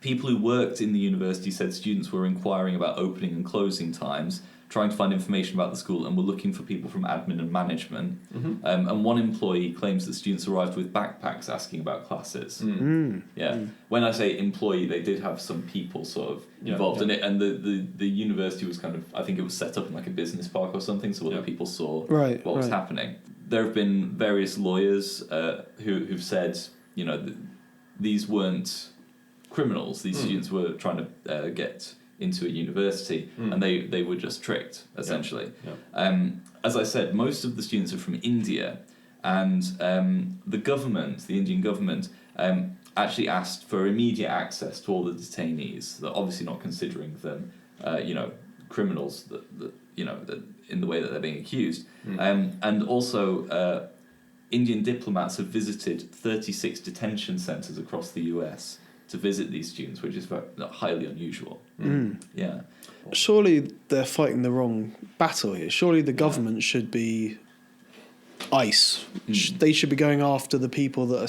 [SPEAKER 1] People who worked in the university said students were inquiring about opening and closing times, trying to find information about the school, and were looking for people from admin and management. And one employee claims that students arrived with backpacks asking about classes. When I say employee, they did have some people sort of involved in it, and the university was kind of, I think it was set up in a business park or something, so other people saw what was happening. There have been various lawyers who've said, these weren't criminals. These students were trying to get into a university, and they were just tricked, essentially. As I said, most of the students are from India, and the Indian government, actually asked for immediate access to all the detainees. They're obviously not considering them, criminals that in the way that they're being accused. And also, Indian diplomats have visited 36 detention centres across the US to visit these students, which is highly unusual. Yeah.
[SPEAKER 3] Surely they're fighting the wrong battle here. Surely the government should be ICE. They should be going after the people that are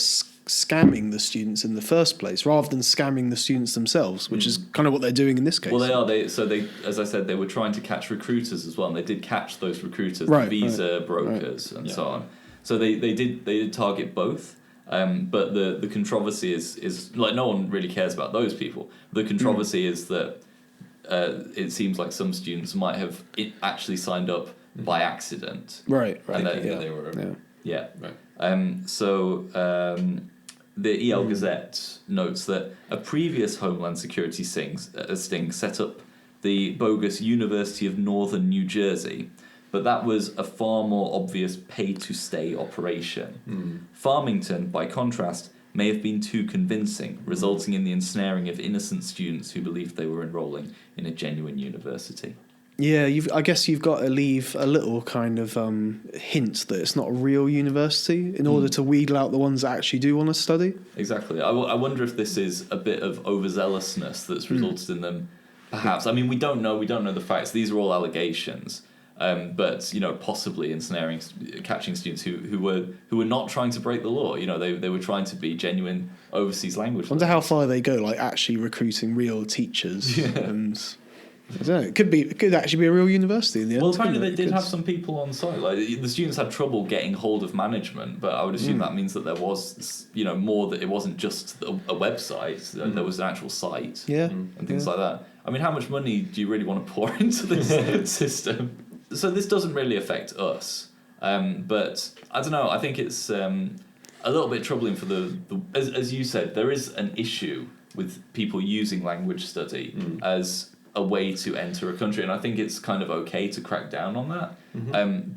[SPEAKER 3] scamming the students in the first place, rather than scamming the students themselves, which is kind of what they're doing in this case.
[SPEAKER 1] Well, they are. They, as I said, they were trying to catch recruiters as well, and they did catch those recruiters, the visa brokers, and so on. So they did target both. But the controversy is no one really cares about those people. The controversy is that it seems like some students might have actually signed up by accident.
[SPEAKER 3] Right.
[SPEAKER 1] And
[SPEAKER 2] they were.
[SPEAKER 1] The EL Gazette notes that a previous Homeland Security sting set up the bogus University of Northern New Jersey, but that was a far more obvious pay-to-stay operation. Farmington, by contrast, may have been too convincing, resulting in the ensnaring of innocent students who believed they were enrolling in a genuine university.
[SPEAKER 3] Yeah, I guess you've got to leave a little kind of hint that it's not a real university in order to wheedle out the ones that actually do want to study.
[SPEAKER 1] Exactly. I wonder if this is a bit of overzealousness that's resulted in them, perhaps. I mean, we don't know the facts. These are all allegations. but possibly catching students who were not trying to break the law. They were trying to be genuine overseas language.
[SPEAKER 3] I wonder how far they go, like actually recruiting real teachers. And I don't know. It could actually be a real university in the end.
[SPEAKER 1] Well, apparently they did have some people on site. Like the students had trouble getting hold of management, but I would assume that means that there was, more, that it wasn't just a website. There was an actual site, and things like that. I mean, how much money do you really want to pour into this system? So this doesn't really affect us, but I don't know. I think it's a little bit troubling for as you said, there is an issue with people using language study as a way to enter a country, and I think it's kind of okay to crack down on that.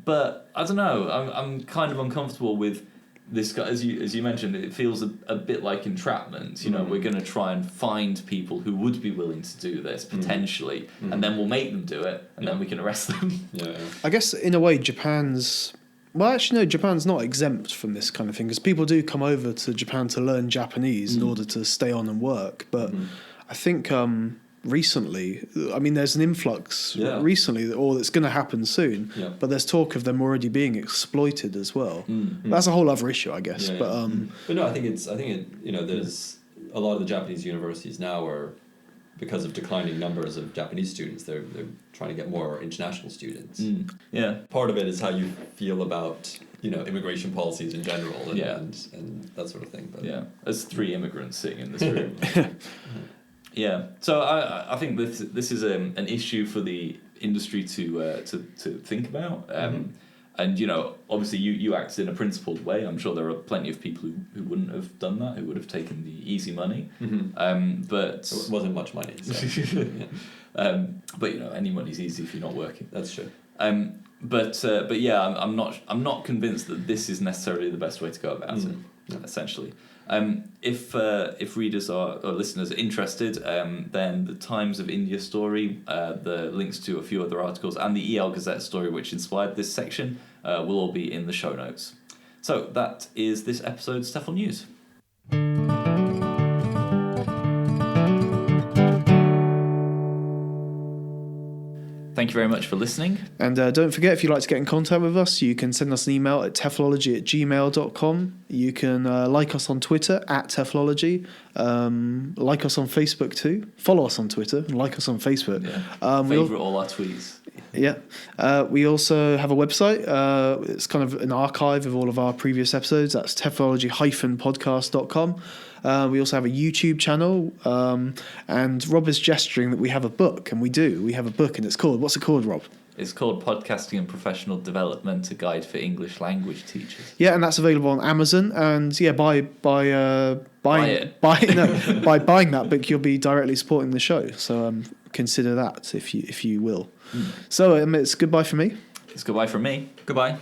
[SPEAKER 1] But I don't know. I'm kind of uncomfortable with this guy, as you mentioned. It feels a bit like entrapment. We're going to try and find people who would be willing to do this potentially, and then we'll make them do it, and then we can arrest them.
[SPEAKER 3] I guess in a way, Japan's not exempt from this kind of thing, because people do come over to Japan to learn Japanese in order to stay on and work. But I think recently, there's an influx recently, or that's going to happen soon. But there's talk of them already being exploited as well. That's a whole other issue, I guess. But
[SPEAKER 2] no, I think there's a lot of the Japanese universities now are, because of declining numbers of Japanese students, they're trying to get more international students. Part of it is how you feel about immigration policies in general and that sort of thing. But
[SPEAKER 1] as 3 immigrants sitting in this room. So I think this is an issue for the industry to think about. And obviously you act in a principled way. I'm sure there are plenty of people who wouldn't have done that, who would have taken the easy money. But
[SPEAKER 2] it wasn't much money. So.
[SPEAKER 1] But any money's easy if you're not working.
[SPEAKER 2] That's true.
[SPEAKER 1] But I'm not convinced that this is necessarily the best way to go about it. Essentially. If readers or listeners are interested, then the Times of India story, the links to a few other articles, and the EL Gazette story which inspired this section will all be in the show notes. So that is this episode's TEFL News. Thank you very much for listening. And
[SPEAKER 3] don't forget, if you'd like to get in contact with us, you can send us an email at teflology@gmail.com. You can like us on Twitter @teflology. Like us on Facebook too. Follow us on Twitter and like us on Facebook.
[SPEAKER 1] Favourite all our tweets.
[SPEAKER 3] We also have a website. It's kind of an archive of all of our previous episodes. That's teflology-podcast.com. We also have a YouTube channel, and Rob is gesturing that we have a book, and we do. We have a book, and what's it called, Rob?
[SPEAKER 1] It's called Podcasting and Professional Development, a guide for English language teachers.
[SPEAKER 3] Yeah, and that's available on Amazon. And by buying that book, you'll be directly supporting the show. So consider that if you will. So it's goodbye from me.
[SPEAKER 1] It's goodbye from me.
[SPEAKER 2] Goodbye.